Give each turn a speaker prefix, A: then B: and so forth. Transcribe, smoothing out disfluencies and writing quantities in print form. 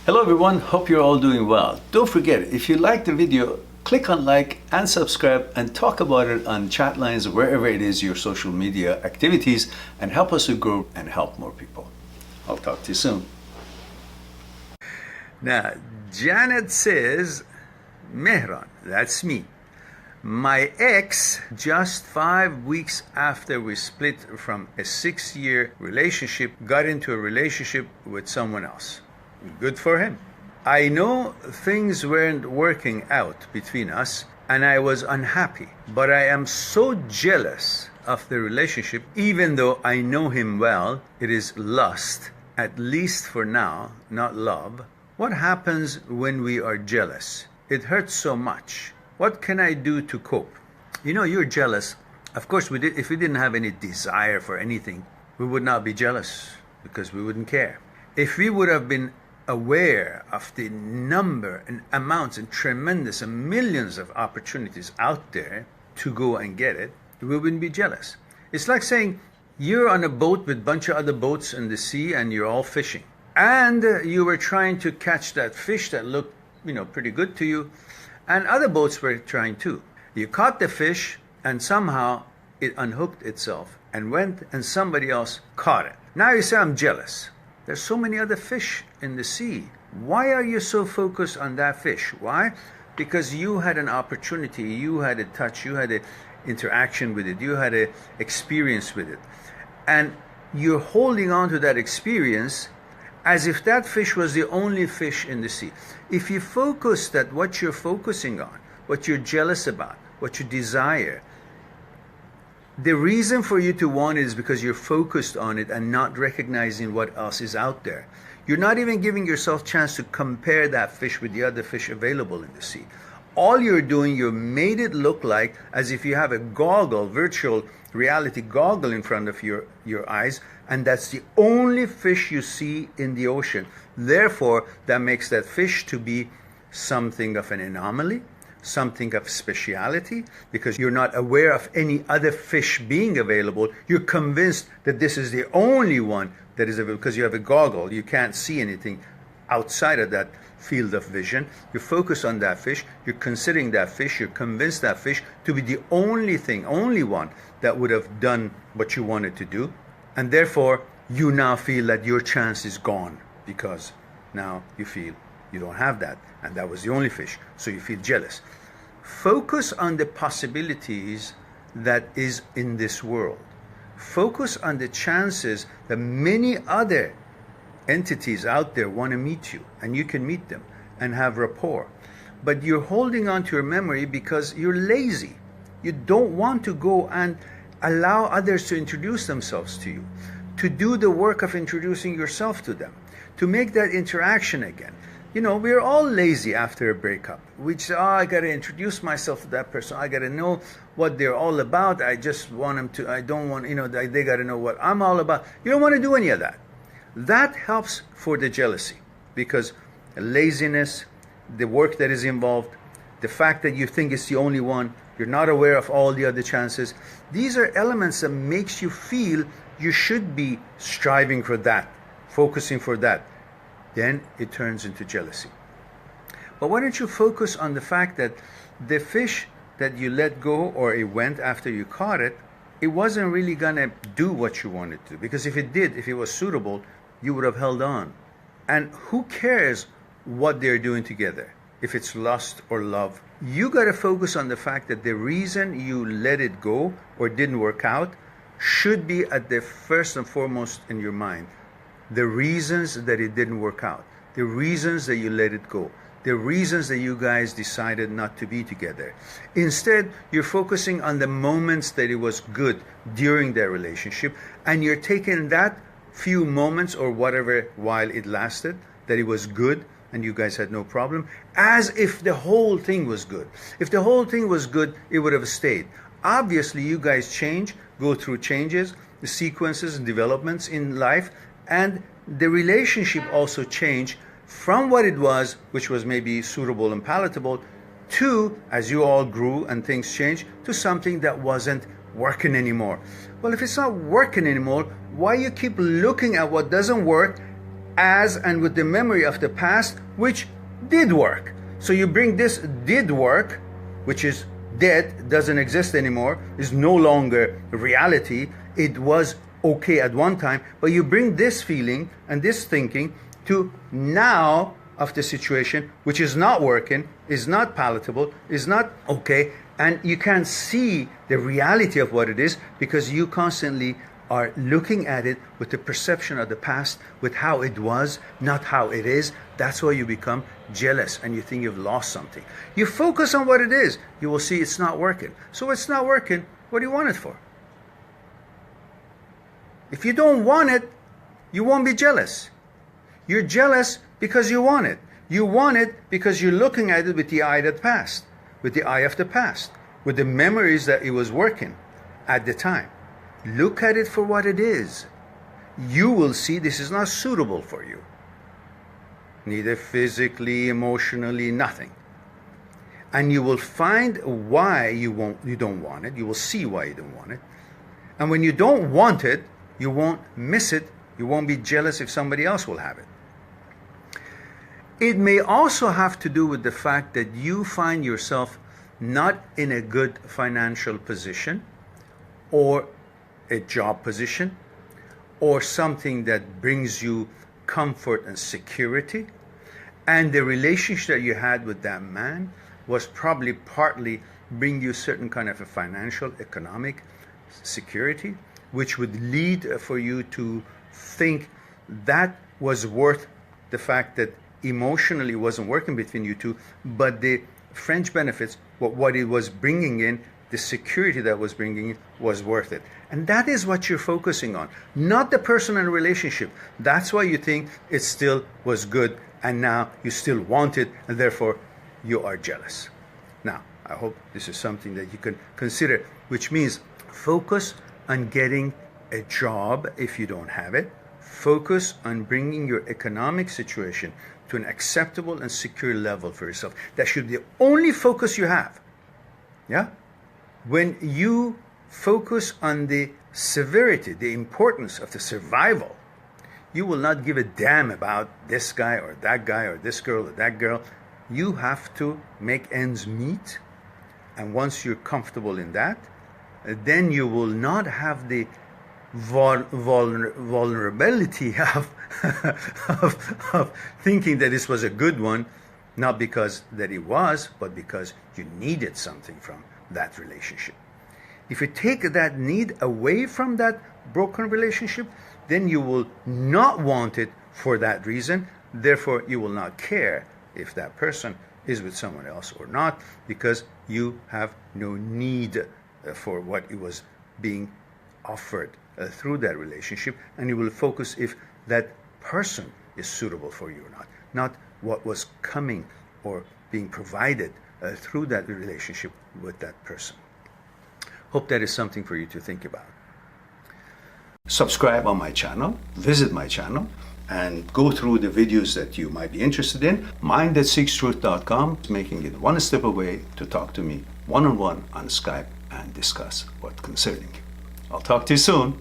A: Hello everyone, hope you're all doing well. Don't forget, if you like the video, click on like and subscribe and talk about it on chat lines, wherever it is your social media activities, and help us to grow and help more people. I'll talk to you soon. Now, Janet says, Mehran, that's me. My ex, just 5 weeks after we split from a 6-year relationship, got into a relationship with someone else. Good for him. I know things weren't working out between us and I was unhappy, but I am so jealous of the relationship. Even though I know him well, it is lust, at least for now, not love. What happens when we are jealous? It hurts so much. What can I do to cope? You know, you're jealous. Of course, if we didn't have any desire for anything, we would not be jealous because we wouldn't care. If we would have been aware of the number and amounts and tremendous and millions of opportunities out there to go and get it, we wouldn't be jealous. It's like saying you're on a boat with a bunch of other boats in the sea and you're all fishing. And you were trying to catch that fish that looked, pretty good to you. And other boats were trying too. You caught the fish and somehow it unhooked itself and went and somebody else caught it. Now you say, I'm jealous. There's so many other fish in the sea. Why are you so focused on that fish? Why? Because you had an opportunity, you had a touch, you had an interaction with it, you had an experience with it. And you're holding on to that experience as if that fish was the only fish in the sea. If you focus that what you're focusing on, what you're jealous about, what you desire, the reason for you to want it is because you're focused on it and not recognizing what else is out there. You're not even giving yourself a chance to compare that fish with the other fish available in the sea. All you're doing, you made it look like as if you have a goggle, virtual reality goggle in front of your eyes, and that's the only fish you see in the ocean. Therefore, that makes that fish to be something of an anomaly, something of speciality, because you're not aware of any other fish being available. You're convinced that this is the only one that is available because you have a goggle. You can't see anything outside of that field of vision. You focus on that fish. You're considering that fish. You're convinced that fish to be the only thing, only one that would have done what you wanted to do. And therefore, you now feel that your chance is gone because now you feel you don't have that, and that was the only fish, so you feel jealous. Focus on the possibilities that is in this world. Focus on the chances that many other entities out there want to meet you, and you can meet them and have rapport. But you're holding on to your memory because you're lazy. You don't want to go and allow others to introduce themselves to you, to do the work of introducing yourself to them, to make that interaction again. We're all lazy after a breakup. We say, I got to introduce myself to that person. I got to know what they're all about. I just want them to, I don't want, they got to know what I'm all about. You don't want to do any of that. That helps for the jealousy because laziness, the work that is involved, the fact that you think it's the only one, you're not aware of all the other chances. These are elements that makes you feel you should be striving for that, focusing for that. Then it turns into jealousy. But why don't you focus on the fact that the fish that you let go or it went after you caught it, it wasn't really going to do what you wanted to. Because if it did, if it was suitable, you would have held on. And who cares what they're doing together, if it's lust or love? You got to focus on the fact that the reason you let it go or didn't work out should be at the first and foremost in your mind. The reasons that it didn't work out, the reasons that you let it go, the reasons that you guys decided not to be together. Instead, you're focusing on the moments that it was good during their relationship, and you're taking that few moments or whatever while it lasted, that it was good and you guys had no problem, as if the whole thing was good. If the whole thing was good, it would have stayed. Obviously, you guys change, go through changes, the sequences and developments in life, and the relationship also changed from what it was, which was maybe suitable and palatable, to, as you all grew and things changed, to something that wasn't working anymore. Well, if it's not working anymore, why you keep looking at what doesn't work as and with the memory of the past, which did work. So you bring this did work, which is dead, doesn't exist anymore, is no longer reality. It was okay at one time, but you bring this feeling and this thinking to now of the situation, which is not working, is not palatable, is not okay, and you can't see the reality of what it is because you constantly are looking at it with the perception of the past, with how it was, not how it is. That's why you become jealous and you think you've lost something. You focus on what it is, you will see it's not working. So it's not working, what do you want it for? If you don't want it, you won't be jealous. You're jealous because you want it. You want it because you're looking at it with the eye of the past, with the eye of the past, with the memories that it was working at the time. Look at it for what it is. You will see this is not suitable for you. Neither physically, emotionally, nothing. And you will find why you don't want it. You will see why you don't want it. And when you don't want it, you won't miss it. You won't be jealous if somebody else will have it. It may also have to do with the fact that you find yourself not in a good financial position, or a job position, or something that brings you comfort and security, and the relationship that you had with that man was probably partly bring you certain kind of a financial, economic security, which would lead for you to think that was worth the fact that emotionally wasn't working between you two, but the French benefits, what it was bringing in, the security that was bringing in, was worth it. And that is what you're focusing on, not the personal relationship. That's why you think it still was good, and now you still want it, and therefore you are jealous. Now, I hope this is something that you can consider, which means focus on getting a job if you don't have it. Focus on bringing your economic situation to an acceptable and secure level for yourself. That should be the only focus you have. Yeah? When you focus on the severity, the importance of the survival, you will not give a damn about this guy or this girl or that girl. You have to make ends meet. And once you're comfortable in that, then you will not have the vulnerability of, of thinking that this was a good one, not because that it was, but because you needed something from that relationship. If you take that need away from that broken relationship, then you will not want it for that reason. Therefore, you will not care if that person is with someone else or not, because you have no need for what it was being offered through that relationship, and you will focus if that person is suitable for you or not what was coming or being provided through that relationship with that person. Hope that is something for you to think about. Subscribe on my channel, visit my channel, and go through the videos that you might be interested in. Mind@seekstruth.com, making it one step away to talk to me one-on-one on Skype and discuss what's concerning you. I'll talk to you soon.